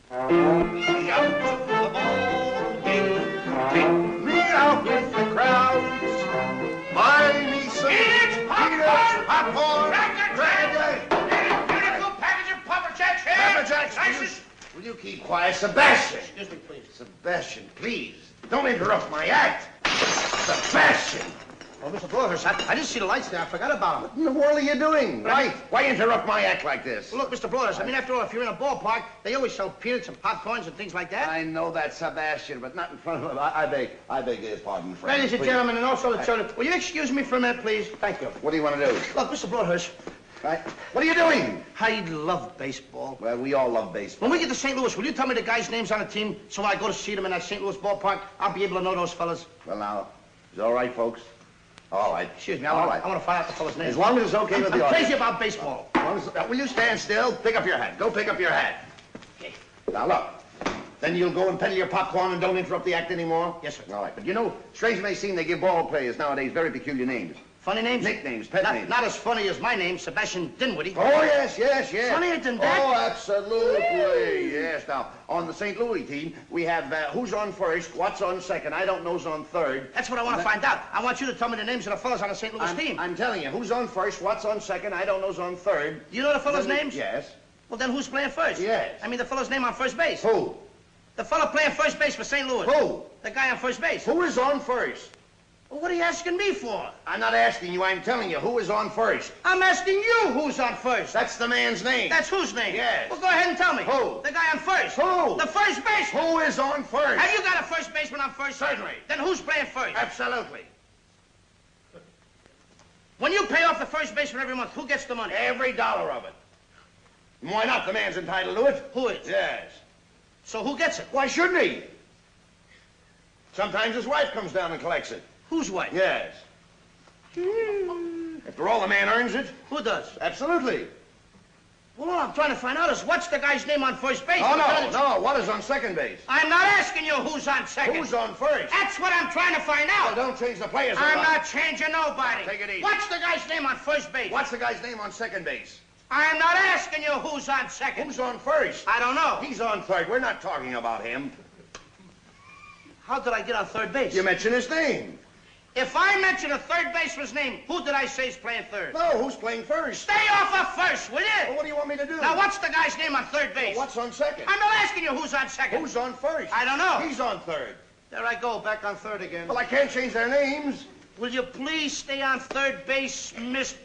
Me out to the ball game. Take me out with the crowds. Buy me some peanuts, popcorn, crackers. Beautiful package of Papa Jacks here. Papa Jacks, will you keep quiet? Sebastian. Excuse me, please. Sebastian, please. Don't interrupt my act. Sebastian. Oh, Mr. Broadhurst, I didn't see the lights there. I forgot about them. What in the world are you doing? Why interrupt my act like this? Well, look, Mr. Broadhurst, I mean, after all, if you're in a ballpark, they always sell peanuts and popcorns and things like that. I know that, Sebastian, but not in front of him. I beg your pardon, friend. Ladies and gentlemen, and also the children, will you excuse me for a minute, please? Thank you. What do you want to do? Look, Mr. Broadhurst. Right. What are you doing? I love baseball. Well, we all love baseball. When we get to St. Louis, will you tell me the guys' names on the team so when I go to see them in that St. Louis ballpark, I'll be able to know those fellas? Well, now, is it all right, folks? All right. Excuse me, I want to find out the fellas' names. As long as it's okay with the I'm audience. crazy about baseball. Will you stand still? Pick up your hat. Go pick up your hat. Okay. Now, look. Then you'll go and peddle your popcorn and don't interrupt the act anymore? Yes, sir. All right. But you know, strange it may seem, they give ball players nowadays very peculiar names. Funny names? Nicknames, pet names. Not as funny as my name, Sebastian Dinwiddie. Oh, yes. Funnier than that? Oh, absolutely. Yes. Now, on the St. Louis team, we have who's on first, what's on second, I don't know's on third. That's what I want to find out. I want you to tell me the names of the fellas on the St. Louis team. I'm telling you, who's on first, what's on second, I don't know's on third. You know the fellas' names? Yes. Well, then who's playing first? Yes. I mean the fellow's name on first base. Who? The fellow playing first base for St. Louis. Who? The guy on first base. Who is on first? Well, what are you asking me for? I'm not asking you, I'm telling you, who is on first? I'm asking you who's on first. That's the man's name. That's whose name? Yes. Well, go ahead and tell me. Who? The guy on first. Who? The first baseman. Who is on first? Have you got a first baseman on first? Certainly. Then who's playing first? Absolutely. When you pay off the first baseman every month, who gets the money? Every dollar of it. And why not? The man's entitled to it. Who is? Yes. So who gets it? Why shouldn't he? Sometimes his wife comes down and collects it. Whose wife? Yes. After all, the man earns it. Who does? Absolutely. Well, all I'm trying to find out is what's the guy's name on first base? Oh, no. What is on second base? I'm not asking you who's on second. Who's on first? That's what I'm trying to find out. Well, don't change the players. I'm not changing nobody. Take it easy. What's the guy's name on first base? What's the guy's name on second base? I'm not asking you who's on second. Who's on first? I don't know. He's on third. We're not talking about him. How did I get on third base? You mentioned his name. If I mention a third baseman's name, who did I say is playing third? No, who's playing first? Stay off of first, will you? Well, what do you want me to do? Now, what's the guy's name on third base? Well, what's on second? I'm not asking you who's on second. Who's on first? I don't know. He's on third. There I go, back on third again. Well, I can't change their names. Will you please stay on third base, Mr.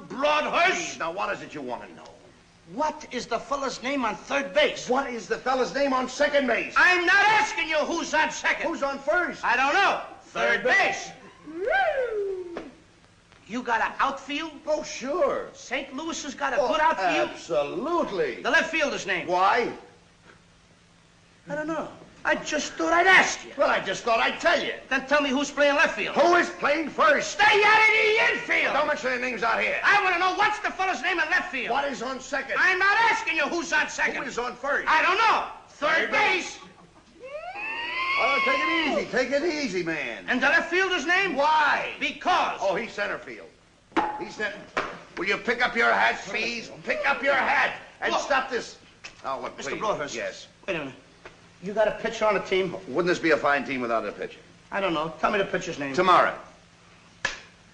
Broadhurst? Now, what is it you want to know? What is the fella's name on third base? What is the fella's name on second base? I'm not asking you who's on second. Who's on first? I don't know. Third base. You got an outfield? Oh, sure. St. Louis has got a good outfield? Absolutely. The left fielder's name? Why? I don't know. I just thought I'd ask you. Well, I just thought I'd tell you. Then tell me who's playing left field. Who is playing first? Stay out of the infield. Don't mention their names out here. I want to know what's the fella's name in left field. What is on second? I'm not asking you who's on second. Who is on first? I don't know. Third base. Oh, take it easy. Take it easy, man. And the left fielder's name? Why? Because. Oh, he's center field. He's center. Will you pick up your hat, please? Pick up your hat and Look. stop this. Oh, look, Mr. please. Broadhurst. Yes. Wait a minute. You got a pitcher on the team? Wouldn't this be a fine team without a pitcher? I don't know. Tell me the pitcher's name. Tomorrow.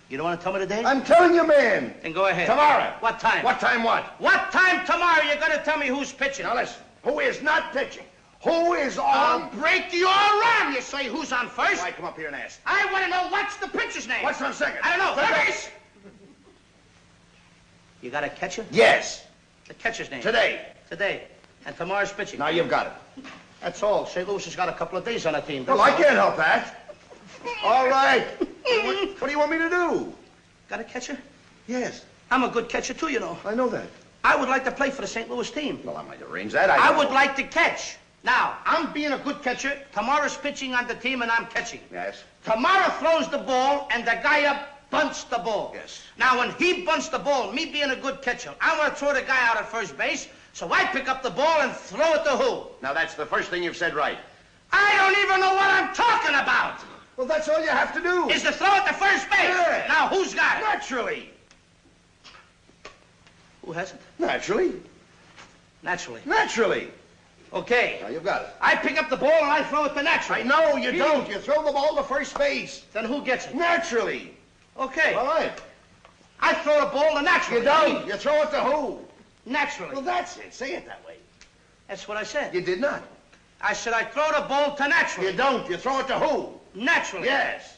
You don't want to tell me the date? I'm telling you, man. Then go ahead. Tomorrow. What time? What time what? What time tomorrow you're going to tell me who's pitching? Now listen. Who is not pitching? Who is I'll on? break your arm. You say who's on first? Why come up here and ask? I want to know what's the pitcher's name. What's on second? I don't know. Third Third base. base. You got a catcher? Yes. The catcher's name. Today. Today. And tomorrow's pitching. Now you've got it. That's all. St. Louis has got a couple of days on the team. Well, I can't help that. All right. What do you want me to do? Got a catcher? Yes. I'm a good catcher, too, you know. I know that. I would like to play for the St. Louis team. Well, I might arrange that. I would like to catch. Now, I'm being a good catcher. Tomorrow's pitching on the team, and I'm catching. Yes. Tomorrow throws the ball, and the guy up bunts the ball. Yes. Now, when he bunts the ball, me being a good catcher, I want to throw the guy out at first base, so I pick up the ball and throw it to who? Now, that's the first thing you've said right. I don't even know what I'm talking about. Well, that's all you have to do. Is to throw it to first base. Yeah. Now, who's got it? Naturally. Who has it? Naturally. Naturally. Naturally. Okay. Now, you've got it. I pick up the ball and I throw it to naturally. I know you don't. You throw the ball to first base. Then who gets it? Naturally. Okay. All right. I throw the ball to naturally. You don't. You throw it to who? Naturally. Well, that's it. Say it that way. That's what I said. You did not. I said I throw the ball to naturally. You don't. You throw it to who? Naturally. Yes.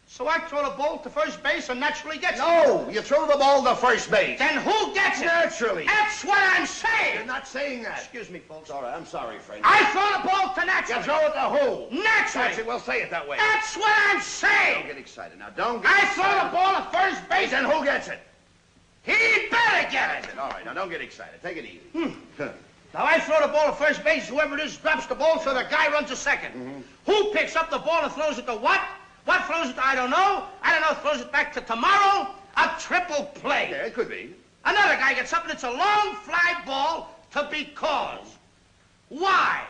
So I throw the ball to first base and naturally gets it. No, you throw the ball to first base. Then who gets it? Naturally. That's what I'm saying. You're not saying that. Excuse me, folks. All right, I'm sorry, friend. I throw the ball to naturally. You throw it to who? Naturally. That's it. We'll say it that way. That's what I'm Don't saying. get excited now. Don't get I excited. throw the ball to first base. Then who gets it? He better get That's it. it. All right, now don't get excited. Take it easy. Now I throw the ball to first base. Whoever it is drops the ball, so the guy runs to second. Who picks up the ball and throws it to what? What throws it to I don't know. I don't know. Throws it back to tomorrow. A triple play. Yeah, it could be. Another guy gets up and it's a long fly ball to because. Why?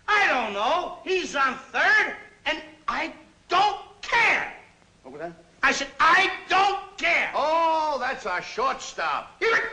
I don't know. He's on third, and I don't care. What was that? I said, I don't care. Oh, that's a shortstop. Here it